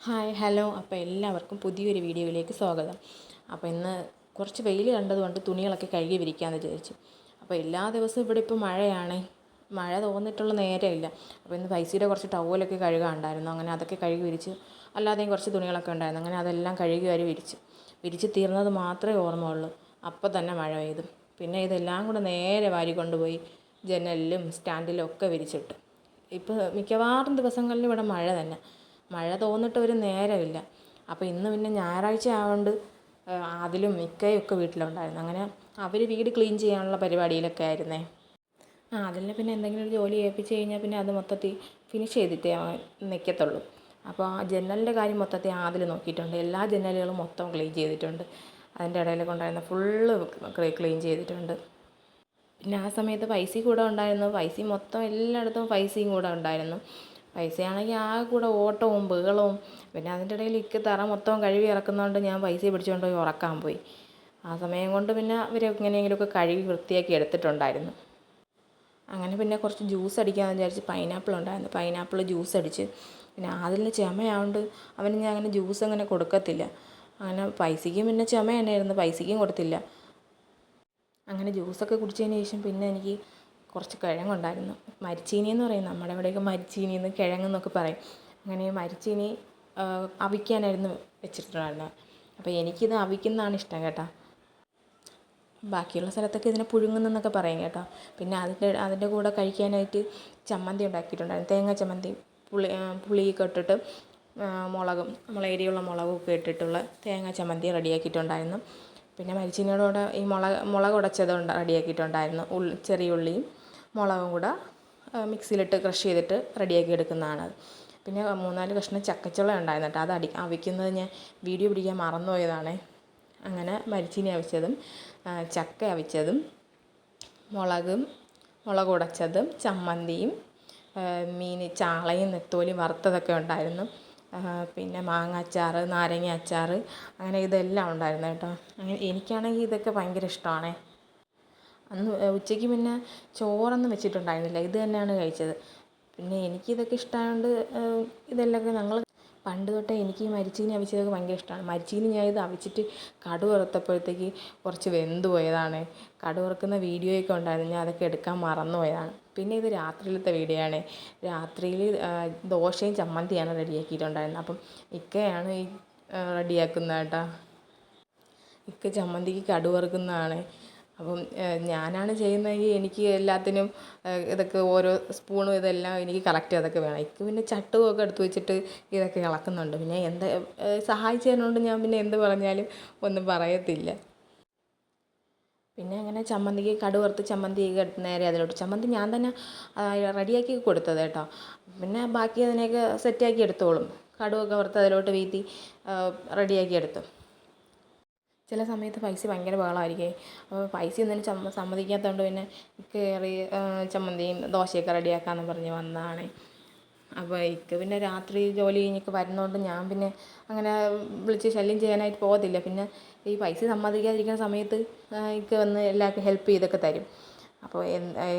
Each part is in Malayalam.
Hi hello. അപ്പോൾ എല്ലാവർക്കും പുതിയൊരു വീഡിയോയിലേക്ക് സ്വാഗതം. അപ്പോൾ ഇന്ന് കുറച്ച് വെയിൽ കണ്ടതുകൊണ്ട് തുണികളൊക്കെ കഴുകി വിരിക്കാമെന്ന് വിചാരിച്ചു. അപ്പോൾ എല്ലാ ദിവസവും ഇവിടെ ഇപ്പോൾ മഴയാണ്, മഴ തോന്നിട്ടുള്ള നേരമില്ല. അപ്പോൾ ഇന്ന് പൈസയുടെ കുറച്ച് ടവലൊക്കെ കഴുകാനുണ്ടായിരുന്നു, അങ്ങനെ അതൊക്കെ കഴുകി വിരിച്ച്. അല്ലാതെയും കുറച്ച് തുണികളൊക്കെ ഉണ്ടായിരുന്നു, അങ്ങനെ അതെല്ലാം കഴുകി വിരിച്ച് തീർന്നത് മാത്രമേ ഓർമ്മയുള്ളൂ. അപ്പോൾ തന്നെ മഴ പെയ്തു. പിന്നെ ഇതെല്ലാം കൂടെ നേരെ വാരി കൊണ്ടുപോയി ജനലിലും സ്റ്റാൻഡിലും ഒക്കെ വിരിച്ചിട്ട്. ഇപ്പോൾ മിക്കവാറും ദിവസങ്ങളിൽ ഇവിടെ മഴ തന്നെ, മഴ തോന്നിട്ട് ഒരു നേരമില്ല. അപ്പോൾ ഇന്ന് പിന്നെ ഞായറാഴ്ച ആയതുകൊണ്ട് അതിലും മിക്കയും ഒക്കെ വീട്ടിലുണ്ടായിരുന്നു. അങ്ങനെ അവർ വീട് ക്ലീൻ ചെയ്യാനുള്ള പരിപാടിയിലൊക്കെ ആയിരുന്നേ. അതിൽ പിന്നെ എന്തെങ്കിലും ഒരു ജോലി ഏൽപ്പിച്ച് കഴിഞ്ഞാൽ പിന്നെ അത് മൊത്തത്തിൽ ഫിനിഷ് ചെയ്തിട്ടേ നിൽക്കത്തുള്ളൂ. അപ്പോൾ ആ ജനലിൻ്റെ കാര്യം മൊത്തത്തിൽ അതിൽ നോക്കിയിട്ടുണ്ട്. എല്ലാ ജനലുകളും മൊത്തം ക്ലീൻ ചെയ്തിട്ടുണ്ട്. അതിൻ്റെ ഇടയിൽ കൊണ്ടായിരുന്ന ഫുള്ള് ക്ലീൻ ചെയ്തിട്ടുണ്ട്. പിന്നെ ആ സമയത്ത് പൈസയും കൂടെ ഉണ്ടായിരുന്നു. പൈസയും മൊത്തം എല്ലായിടത്തും പൈസയും കൂടെ ഉണ്ടായിരുന്നു. പൈസയാണെങ്കിൽ ആകെ കൂടെ ഓട്ടവും ബഹളവും. പിന്നെ അതിൻ്റെ ഇടയിൽ തറ മൊത്തം കഴുകി ഇറക്കുന്നതുകൊണ്ട് ഞാൻ പൈസയെ പിടിച്ചുകൊണ്ട് പോയി ഉറക്കാൻ പോയി. ആ സമയം കൊണ്ട് പിന്നെ അവർ എങ്ങനെയെങ്കിലുമൊക്കെ കഴുകി വൃത്തിയാക്കി എടുത്തിട്ടുണ്ടായിരുന്നു. അങ്ങനെ പിന്നെ കുറച്ച് ജ്യൂസ് അടിക്കാമെന്ന് വിചാരിച്ച് പൈനാപ്പിൾ ഉണ്ടായിരുന്നു, പൈനാപ്പിൾ ജ്യൂസ് അടിച്ച്. പിന്നെ അതിൽ ചുമയായതുകൊണ്ട് അവന് ഞാൻ അങ്ങനെ ജ്യൂസ് അങ്ങനെ കൊടുക്കത്തില്ല. അങ്ങനെ പൈസയ്ക്കും പിന്നെ ചുമ തന്നെയായിരുന്നു, പൈസയ്ക്കും കൊടുത്തില്ല. അങ്ങനെ ജ്യൂസൊക്കെ കുടിച്ചതിന് ശേഷം പിന്നെ എനിക്ക് കുറച്ച് കിഴങ്ങുണ്ടായിരുന്നു. മരിച്ചീനി എന്ന് പറയും, നമ്മുടെ ഇവിടെയൊക്കെ മരിച്ചീനി എന്ന് കിഴങ്ങെന്നൊക്കെ പറയും. അങ്ങനെ മരിച്ചീനി അവിക്കാനായിരുന്നു വെച്ചിട്ടുണ്ടായിരുന്നത്. അപ്പോൾ എനിക്കിത് അവിക്കുന്നതാണ് ഇഷ്ടം കേട്ടോ. ബാക്കിയുള്ള സ്ഥലത്തൊക്കെ ഇതിനെ പുഴുങ്ങുന്നെന്നൊക്കെ പറയും കേട്ടോ. പിന്നെ അതിൻ്റെ കൂടെ കഴിക്കാനായിട്ട് ചമ്മന്തി ഉണ്ടാക്കിയിട്ടുണ്ടായിരുന്നു, തേങ്ങ ചമ്മന്തി. പുളിയൊക്കെ ഇട്ടിട്ട് നമ്മൾ എരിയുള്ള മുളകും ഒക്കെ ഇട്ടിട്ടുള്ള തേങ്ങ ചമ്മന്തി റെഡിയാക്കിയിട്ടുണ്ടായിരുന്നു. പിന്നെ മരിച്ചീനിയുടെ കൂടെ ഈ മുളക് ഉടച്ചത് റെഡിയാക്കിയിട്ടുണ്ടായിരുന്നു. ചെറിയ ഉള്ളിയും മുളകും കൂടെ മിക്സിയിലിട്ട് ക്രഷ് ചെയ്തിട്ട് റെഡിയാക്കി എടുക്കുന്നതാണ്. പിന്നെ 3-4 കഷ്ണം ചക്കച്ചുള ഉണ്ടായിരുന്നു കേട്ടോ. അത് അവിക്കുന്നത് ഞാൻ വീഡിയോ പിടിക്കാൻ മറന്നുപോയതാണ്. അങ്ങനെ മരിച്ചീനി അവിച്ചതും ചക്ക അവിച്ചതും മുളക് ഉടച്ചതും ചമ്മന്തിയും മീൻ ചാളയും നെത്തോലിയും വറുത്തതൊക്കെ ഉണ്ടായിരുന്നു. പിന്നെ മാങ്ങ അച്ചാർ, നാരങ്ങ അച്ചാർ, അങ്ങനെ ഇതെല്ലാം ഉണ്ടായിരുന്നു കേട്ടോ. അങ്ങനെ എനിക്കാണെങ്കിൽ ഇതൊക്കെ ഭയങ്കര ഇഷ്ടമാണ്. അന്ന് ഉച്ചയ്ക്ക് പിന്നെ ചോറൊന്നും വെച്ചിട്ടുണ്ടായിരുന്നില്ല, ഇത് തന്നെയാണ് കഴിച്ചത്. പിന്നെ എനിക്കിതൊക്കെ ഇഷ്ടമായതുകൊണ്ട് ഇതെല്ലാം ഞങ്ങൾ പണ്ട് തൊട്ടേ എനിക്ക് ഈ മരിച്ചീനി അവിച്ചതൊക്കെ ഭയങ്കര ഇഷ്ടമാണ്. മരിച്ചീനി ഞാൻ ഇത് അവിച്ചിട്ട് കടുക് വറുത്തപ്പോഴത്തേക്ക് കുറച്ച് വെന്ത് പോയതാണ്. കടുക് വറുക്കുന്ന വീഡിയോയൊക്കെ ഉണ്ടായിരുന്നു, ഞാൻ അതൊക്കെ എടുക്കാൻ മറന്നു പോയതാണ്. പിന്നെ ഇത് രാത്രിയിലത്തെ വീഡിയോ ആണ്. രാത്രിയിൽ ദോശയും ചമ്മന്തിയാണ് റെഡിയാക്കിയിട്ടുണ്ടായിരുന്നത്. അപ്പം ഇക്കയാണ് ഈ റെഡിയാക്കുന്നത് കേട്ടോ. ഇക്ക ചമ്മന്തിക്ക് കടുക് വറുക്കുന്നതാണ്. അപ്പം ഞാനാണ് ചെയ്യുന്നതെങ്കിൽ എനിക്ക് എല്ലാത്തിനും ഇതൊക്കെ ഓരോ സ്പൂണും ഇതെല്ലാം എനിക്ക് കറക്റ്റ് അതൊക്കെ വേണം. എനിക്ക് പിന്നെ ചട്ടുകമൊക്കെ എടുത്ത് വെച്ചിട്ട് ഇതൊക്കെ ഇളക്കുന്നുണ്ട്. പിന്നെ സഹായിച്ചു തരുന്നതുകൊണ്ട് ഞാൻ പിന്നെ എന്ത് പറഞ്ഞാലും ഒന്നും പറയത്തില്ല. പിന്നെ അങ്ങനെ ചമ്മന്തിക്ക് കടുക് വറുത്ത് ചമ്മന്തിയൊക്കെ നേരെ അതിലോട്ട് ചമ്മന്തി ഞാൻ തന്നെ റെഡിയാക്കി കൊടുത്തത് കേട്ടോ. പിന്നെ ബാക്കി അതിനെയൊക്കെ സെറ്റാക്കി എടുത്തോളും. കടുകൊക്കെ വറുത്ത് അതിലോട്ട് വീഴ്ത്തി റെഡിയാക്കി എടുത്തു. ചില സമയത്ത് പൈസ ഭയങ്കര ബഹളമായിരിക്കും. അപ്പോൾ പൈസ ഒന്നിനും സമ്മതിക്കാത്തതുകൊണ്ട് പിന്നെ കയറി ചമ്മന്തിയും ദോശയൊക്കെ റെഡിയാക്കാമെന്ന് പറഞ്ഞ് വന്നതാണ്. അപ്പോൾ ഇക്ക പിന്നെ രാത്രി ജോലി കഴിഞ്ഞൊക്കെ വരുന്നതുകൊണ്ട് ഞാൻ പിന്നെ അങ്ങനെ വിളിച്ച് ശല്യം ചെയ്യാനായിട്ട് പോകത്തില്ല. പിന്നെ ഈ പൈസ സമ്മതിക്കാതിരിക്കുന്ന സമയത്ത് ഇക്ക വന്ന് എല്ലാവർക്കും ഹെൽപ്പ് ചെയ്തൊക്കെ തരും. അപ്പോൾ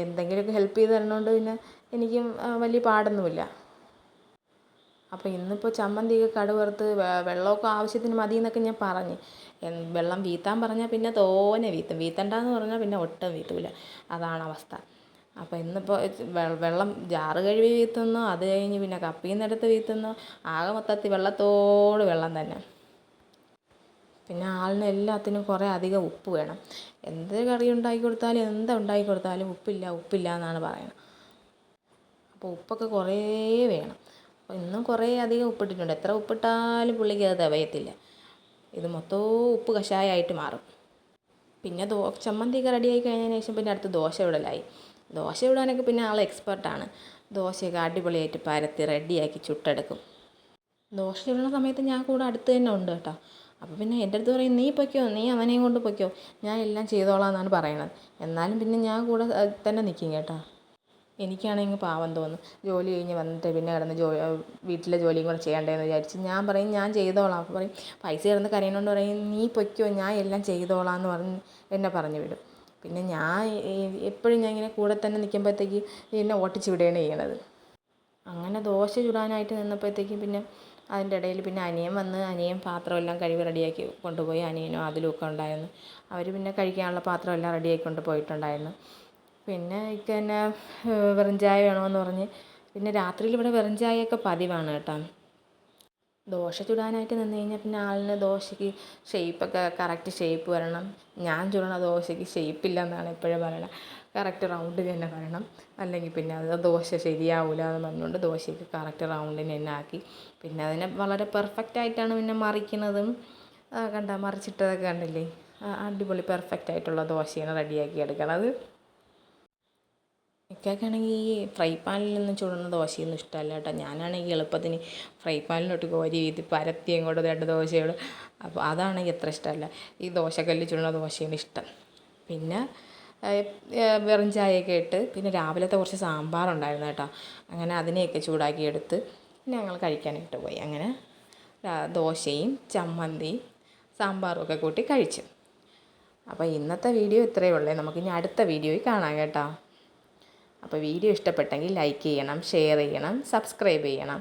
എന്തെങ്കിലുമൊക്കെ ഹെൽപ്പ് ചെയ്ത് തരുന്നതുകൊണ്ട് പിന്നെ എനിക്കും വലിയ പാടൊന്നുമില്ല. അപ്പോൾ ഇന്നിപ്പോൾ ചമ്മന്തിയൊക്കെ കടുക് വറുത്ത് വെള്ളമൊക്കെ ആവശ്യത്തിന് മതി എന്നൊക്കെ ഞാൻ പറഞ്ഞ്. വെള്ളം വീത്താൻ പറഞ്ഞാൽ പിന്നെ തോനെ വീത്തും, വീത്തണ്ടെന്ന് പറഞ്ഞാൽ പിന്നെ ഒട്ടും വീത്തില്ല. അതാണ് അവസ്ഥ. അപ്പോൾ ഇന്നിപ്പോൾ വെള്ളം ജാറ് കഴുകി വീത്തുന്നു, അത് കഴിഞ്ഞ് പിന്നെ കപ്പിയിൽ നിന്ന് എടുത്ത് വീത്തുന്നു. ആകെ മൊത്തത്തിൽ വെള്ളത്തോട് വെള്ളം തന്നെ. പിന്നെ ആളിന് എല്ലാത്തിനും കുറേ അധികം ഉപ്പ് വേണം. എന്ത് കറി ഉണ്ടാക്കി കൊടുത്താലും എന്തുണ്ടാക്കി കൊടുത്താലും ഉപ്പില്ല എന്നാണ് പറയുന്നത്. അപ്പോൾ ഉപ്പൊക്കെ കുറേ വേണം. അപ്പോൾ ഇന്നും കുറേ അധികം ഉപ്പിട്ടിട്ടുണ്ട്. എത്ര ഉപ്പിട്ടാലും പുള്ളിക്ക് അത് തികയത്തില്ല. ഇത് മൊത്തവും ഉപ്പ് കഷായമായിട്ട് മാറും. പിന്നെ ചമ്മന്തിയൊക്കെ റെഡിയായി കഴിഞ്ഞതിന് ശേഷം പിന്നെ അടുത്ത് ദോശ ചുടലായി. ദോശ ചുടാനൊക്കെ പിന്നെ ആൾ എക്സ്പെർട്ടാണ്. ദോശയൊക്കെ അടിപൊളിയായിട്ട് പരത്തി റെഡിയാക്കി ചുട്ടെടുക്കും. ദോശ ചുടുന്ന സമയത്ത് ഞാൻ കൂടെ അടുത്ത് തന്നെ ഉണ്ട് കേട്ടോ. അപ്പോൾ പിന്നെ എൻ്റെ അടുത്ത് പറയും, നീ പൊയ്ക്കോ, നീ അവനെയും കൊണ്ട് പൊയ്ക്കോ, ഞാൻ എല്ലാം ചെയ്തോളാം എന്നാണ് പറയണത്. എന്നാലും പിന്നെ ഞാൻ കൂടെ തന്നെ നിൽക്കും കേട്ടോ. എനിക്കാണെങ്കിൽ പാവം തോന്നും, ജോലി കഴിഞ്ഞ് വന്നിട്ട് പിന്നെ കിടന്ന് വീട്ടിലെ ജോലിയും കൂടെ ചെയ്യണ്ടേന്ന് വിചാരിച്ച് ഞാൻ പറയും ഞാൻ ചെയ്തോളാം. അപ്പോൾ പറയും പൈസ കിടന്ന് കരയുന്നതുകൊണ്ട് പറയും നീ പൊയ്ക്കോ, ഞാൻ എല്ലാം ചെയ്തോളാം എന്ന് പറഞ്ഞ് എന്നെ പറഞ്ഞു വിടും. പിന്നെ ഞാൻ എപ്പോഴും ഞാൻ ഇങ്ങനെ കൂടെ തന്നെ നിൽക്കുമ്പോഴത്തേക്ക് എന്നെ ഓട്ടിച്ച് വിടുകയാണ് ചെയ്യണത്. അങ്ങനെ ദോശ ചുടാനായിട്ട് നിന്നപ്പോഴത്തേക്കും പിന്നെ അതിൻ്റെ ഇടയിൽ പിന്നെ അനിയൻ പാത്രമെല്ലാം കഴുകി റെഡിയാക്കി കൊണ്ടുപോയി. അനിയനും അതിലും ഒക്കെ ഉണ്ടായിരുന്നു. അവർ പിന്നെ കഴിക്കാനുള്ള പാത്രമെല്ലാം റെഡിയാക്കി കൊണ്ട് പോയിട്ടുണ്ടായിരുന്നു. പിന്നെ ഇക്ക തന്നെ വെറും ചായ വേണമെന്ന് പറഞ്ഞ്, പിന്നെ രാത്രിയിൽ ഇവിടെ വെറും ചായയൊക്കെ പതിവാണ് കേട്ടോ. ദോശ ചുടാനായിട്ട് നിന്ന് കഴിഞ്ഞാൽ പിന്നെ ആളിന് ദോശയ്ക്ക് ഷേപ്പൊക്കെ കറക്റ്റ് ഷേപ്പ് വരണം. ഞാൻ ചുടണ ദോശയ്ക്ക് ഷേപ്പില്ല എന്നാണ് എപ്പോഴും പറയണത്. കറക്റ്റ് റൗണ്ടിൽ തന്നെ വരണം, അല്ലെങ്കിൽ പിന്നെ അത് ദോശ ശരിയാവില്ല എന്ന് പറഞ്ഞുകൊണ്ട് ദോശയ്ക്ക് കറക്റ്റ് റൗണ്ടിന് തന്നെ ആക്കി. പിന്നെ അതിനെ വളരെ പെർഫെക്റ്റ് ആയിട്ടാണ് പിന്നെ മറിക്കുന്നതും. മറിച്ചിട്ടതൊക്കെ കണ്ടില്ലേ, അടിപൊളി പെർഫെക്റ്റ് ആയിട്ടുള്ള ദോശയാണ് റെഡിയാക്കി എടുക്കണത്. ഇക്കാക്കാണെങ്കിൽ ഈ ഫ്രൈ പാനിൽ നിന്ന് ചുടുന്ന ദോശയൊന്നും ഇഷ്ടമല്ല കേട്ടോ. ഞാനാണെങ്കിൽ എളുപ്പത്തിന് ഫ്രൈ പാനിലോട്ട് കോരി ഇത് പരത്തി അങ്ങോട്ട് 2 ദോശയോട്. അപ്പോൾ അതാണെങ്കിൽ എത്ര ഇഷ്ടമല്ല. ഈ ദോശക്കല്ലിൽ ചുടുന്ന ദോശയാണ് ഇഷ്ടം. പിന്നെ വെറും ചായയൊക്കെ ഇട്ട്, പിന്നെ രാവിലത്തെ കുറച്ച് സാമ്പാറുണ്ടായിരുന്നു കേട്ടോ. അങ്ങനെ അതിനെയൊക്കെ ചൂടാക്കി എടുത്ത് പിന്നെ ഞങ്ങൾ കഴിക്കാനായിട്ട് പോയി. അങ്ങനെ ദോശയും ചമ്മന്തിയും സാമ്പാറും ഒക്കെ കൂട്ടി കഴിച്ചു. അപ്പോൾ ഇന്നത്തെ വീഡിയോ ഇത്രയേ ഉള്ളൂ. നമുക്കിനി അടുത്ത വീഡിയോയിൽ കാണാം കേട്ടോ. അപ്പോൾ വീഡിയോ ഇഷ്ടപ്പെട്ടെങ്കിൽ ലൈക്ക് ചെയ്യണം, ഷെയർ ചെയ്യണം, സബ്സ്ക്രൈബ് ചെയ്യണം.